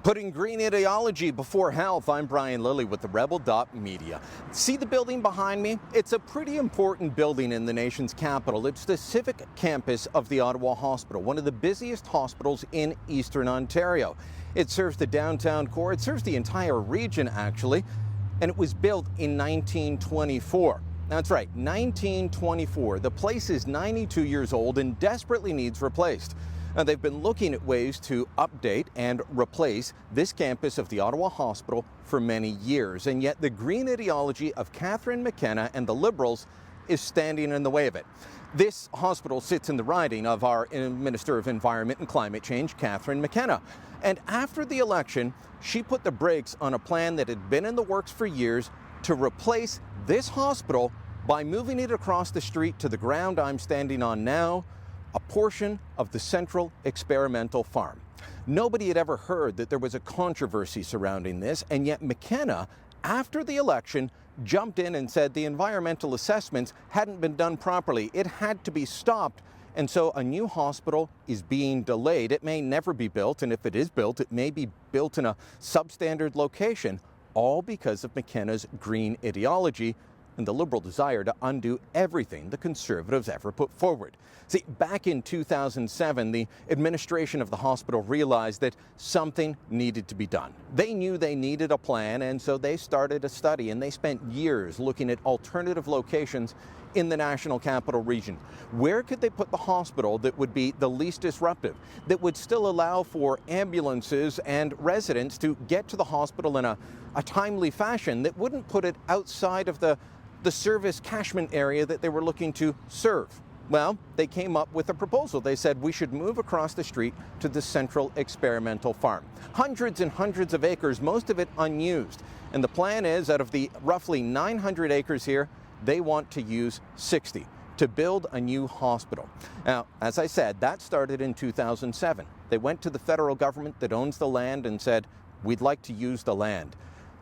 Putting green ideology before health, I'm Brian Lilly with the Rebel.media. See the building behind me? It's a pretty important building in the nation's capital. It's the civic campus of the Ottawa Hospital, one of the busiest hospitals in Eastern Ontario. It serves the downtown core, it serves the entire region actually, and it was built in 1924. That's right, 1924. The place is 92 years old and desperately needs replaced. Now, they've been looking at ways to update and replace this campus of the Ottawa Hospital for many years, and yet the green ideology of Catherine McKenna and the Liberals is standing in the way of it. This hospital sits in the riding of our Minister of Environment and Climate Change, Catherine McKenna. And after the election, she put the brakes on a plan that had been in the works for years to replace this hospital by moving it across the street to the ground I'm standing on now, a portion of the Central Experimental Farm. Nobody had ever heard that there was a controversy surrounding this, and yet McKenna, after the election, jumped in and said the environmental assessments hadn't been done properly. It had to be stopped, and so a new hospital is being delayed. It may never be built, and if it is built, it may be built in a substandard location, all because of McKenna's green ideology and the Liberal desire to undo everything the Conservatives ever put forward. See, back in 2007, the administration of the hospital realized that something needed to be done. They knew they needed a plan, and so they started a study, and they spent years looking at alternative locations in the National Capital Region. Where could they put the hospital that would be the least disruptive, that would still allow for ambulances and residents to get to the hospital in a timely fashion, that wouldn't put it outside of the service catchment area that they were looking to serve? Well, they came up with a proposal. They said we should move across the street to the Central Experimental Farm. Hundreds and hundreds of acres, most of it unused. And the plan is, out of the roughly 900 acres here, they want to use 60 to build a new hospital. Now, as I said, that started in 2007. They went to the federal government that owns the land and said, we'd like to use the land.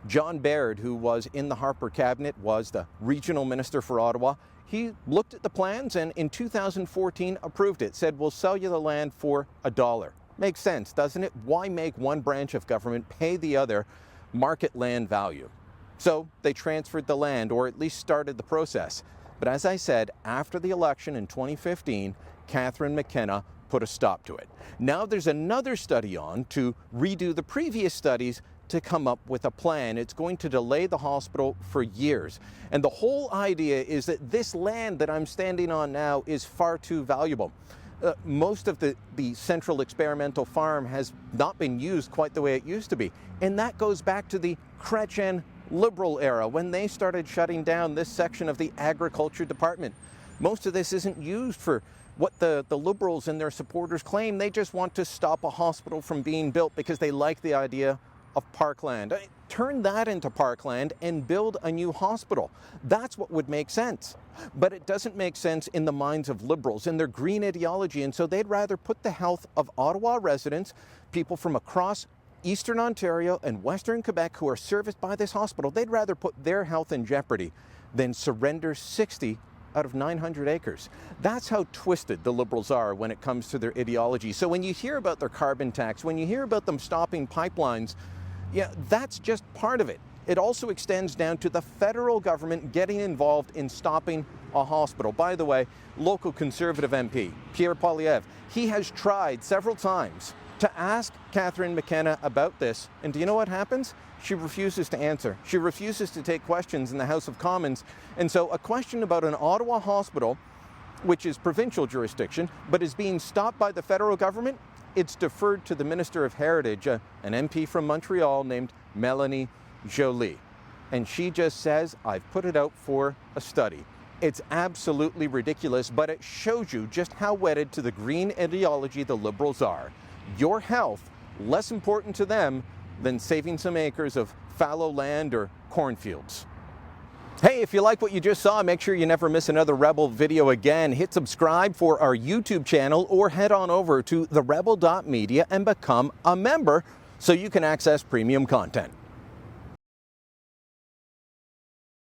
John Baird, who was in the Harper cabinet, was the regional minister for Ottawa. He looked at the plans and in 2014 approved it, said, we'll sell you the land for $1. Makes sense, doesn't it? Why make one branch of government pay the other market land value? So they transferred the land, or at least started the process. But as I said, after the election in 2015, Catherine McKenna put a stop to it. Now there's another study on to redo the previous studies to come up with a plan. It's going to delay the hospital for years. And the whole idea is that this land that I'm standing on now is far too valuable. Most of the Central Experimental Farm has not been used quite the way it used to be. And that goes back to the Chrétien Liberal era, when they started shutting down this section of the Agriculture Department. Most of this isn't used for what the Liberals and their supporters claim. They just want to stop a hospital from being built because they like the idea of parkland. Turn that into parkland and build a new hospital. That's what would make sense. But it doesn't make sense in the minds of Liberals and their green ideology, and so they'd rather put the health of Ottawa residents, people from across Eastern Ontario and Western Quebec who are serviced by this hospital, they'd rather put their health in jeopardy than surrender 60 out of 900 acres. That's how twisted the Liberals are when it comes to their ideology. So when you hear about their carbon tax, when you hear about them stopping pipelines, yeah, that's just part of it. It also extends down to the federal government getting involved in stopping a hospital. By the way, local Conservative MP, Pierre Poilievre, he has tried several times to ask Catherine McKenna about this. And do you know what happens? She refuses to answer. She refuses to take questions in the House of Commons. And so a question about an Ottawa hospital, which is provincial jurisdiction, but is being stopped by the federal government, it's deferred to the Minister of Heritage, an MP from Montreal named Mélanie Joly. And she just says, I've put it out for a study. It's absolutely ridiculous, but it shows you just how wedded to the green ideology the Liberals are. Your health, less important to them than saving some acres of fallow land or cornfields. Hey, if you like what you just saw, make sure you never miss another Rebel video again. Hit subscribe for our YouTube channel or head on over to the Rebel.media and become a member so you can access premium content.